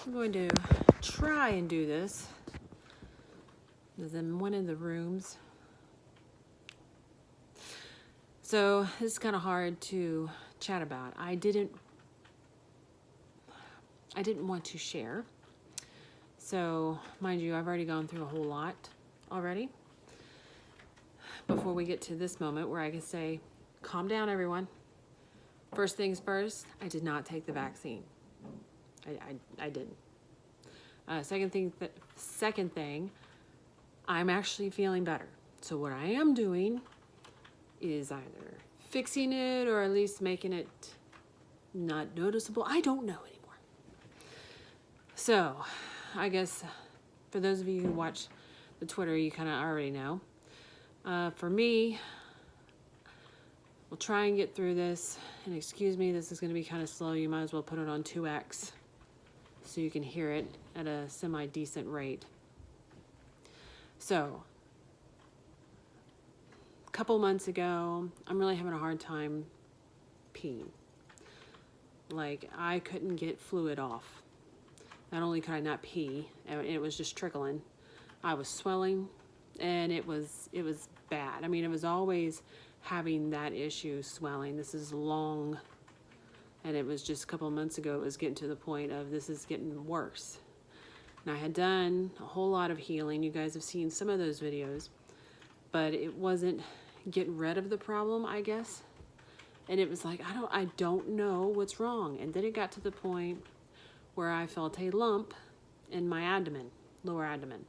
I'm going to try and do this. This is in one of the rooms. So this is kind of hard to chat about. I didn't want to share. So mind you, I've already gone through a whole lot already before we get to this moment where I can say, calm down, everyone. First things first, I did not take the vaccine. I didn't. Second thing, I'm actually feeling better. So what I am doing is either fixing it or at least making it not noticeable. I don't know anymore. So I guess for those of you who watch the Twitter, you kind of already know. For me, we'll try and get through this. And excuse me, this is going to be kind of slow. You might as well put it on 2x so you can hear it at a semi-decent rate. So, a couple months ago, I'm really having a hard time peeing. Like, I couldn't get fluid off. Not only could I not pee, and it was just trickling, I was swelling, and it was bad. I mean, it was always having that issue, swelling. This is long, and it was just a couple of months ago, it was getting to the point of this is getting worse. And I had done a whole lot of healing. You guys have seen some of those videos, but it wasn't getting rid of the problem, I guess. And it was like, I don't know what's wrong. And then it got to the point where I felt a lump in my abdomen, lower abdomen.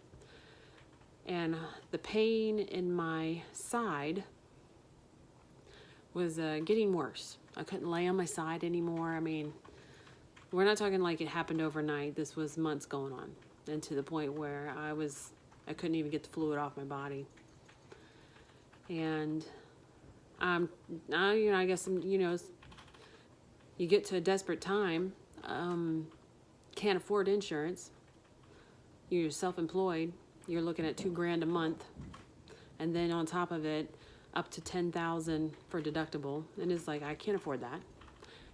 And the pain in my side was getting worse. I couldn't lay on my side anymore. I mean, we're not talking like it happened overnight. This was months going on, and to the point where I couldn't even get the fluid off my body. And now, I guess, you get to a desperate time, can't afford insurance. You're self-employed. You're looking at $2,000 a month, and then on top of it, up to $10,000 for deductible. And it's like, I can't afford that.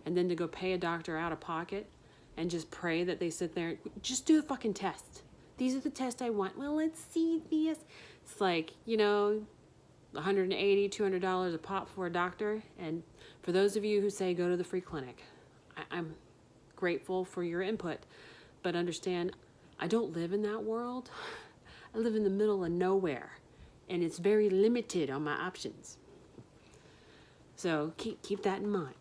And then to go pay a doctor out of pocket and just pray that they sit there, just do the fucking test. These are the tests I want. Well, let's see this. It's like, $180, $200 a pop for a doctor. And for those of you who say go to the free clinic, I'm grateful for your input. But understand, I don't live in that world. I live in the middle of nowhere. And it's very limited on my options. So keep that in mind.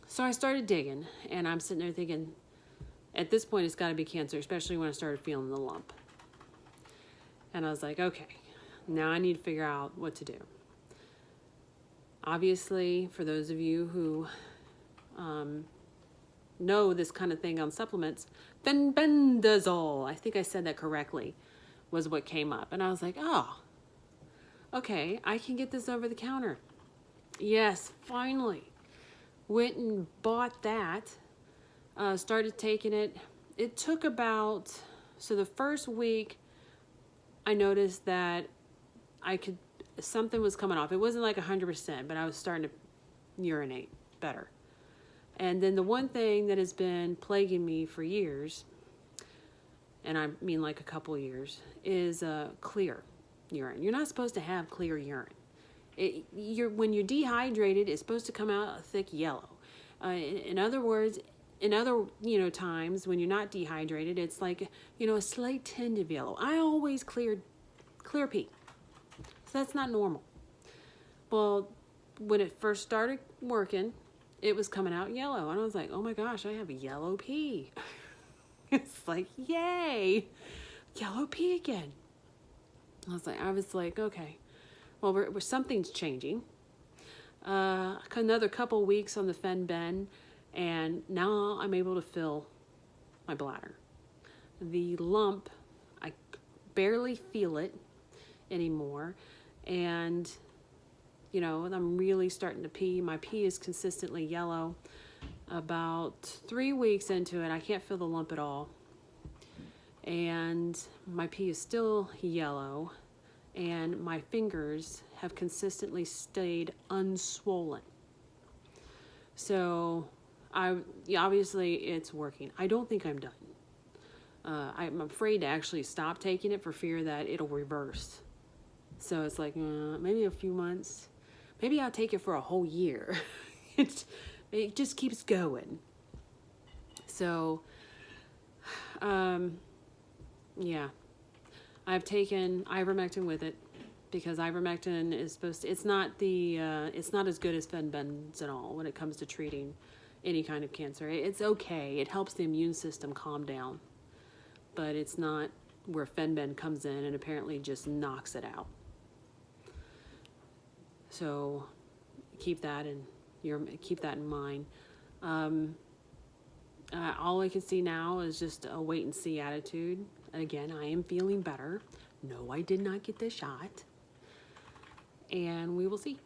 So I started digging, and I'm sitting there thinking, at this point, it's got to be cancer, especially when I started feeling the lump. And I was like, okay, now I need to figure out what to do. Obviously, for those of you who know this kind of thing on supplements, fenbendazole, I think I said that correctly, was what came up. And I was like, oh, okay, I can get this over the counter. Yes, finally. Went and bought that, started taking it. It took so the first week I noticed that something was coming off. It wasn't like 100%, but I was starting to urinate better. And then the one thing that has been plaguing me for years, and I mean like a couple years, is clear urine. You're not supposed to have clear urine. When you're dehydrated, it's supposed to come out a thick yellow. In other words, in other times when you're not dehydrated, it's like a slight tinge of yellow. I always clear pee, so that's not normal. Well, when it first started working, it was coming out yellow, and I was like, oh my gosh, I have yellow pee. It's like, yay, yellow pee again. I was like, okay. Well, something's changing. Another couple weeks on the Fen-Ben, and now I'm able to fill my bladder. The lump, I barely feel it anymore, and I'm really starting to pee. My pee is consistently yellow. About 3 weeks into it, I can't feel the lump at all, and my pee is still yellow. And my fingers have consistently stayed unswollen. So Yeah, obviously it's working. I don't think I'm done. I'm afraid to actually stop taking it for fear that it'll reverse. So it's like maybe a few months. Maybe I'll take it for a whole year. It just keeps going. So, yeah, I've taken ivermectin with it because ivermectin is supposed to. It's not as good as fenbendazole when it comes to treating any kind of cancer. It's okay. It helps the immune system calm down, but it's not where fenben comes in and apparently just knocks it out. So keep that in mind. All I can see now is just a wait and see attitude. And again, I am feeling better. No, I did not get the shot. And we will see.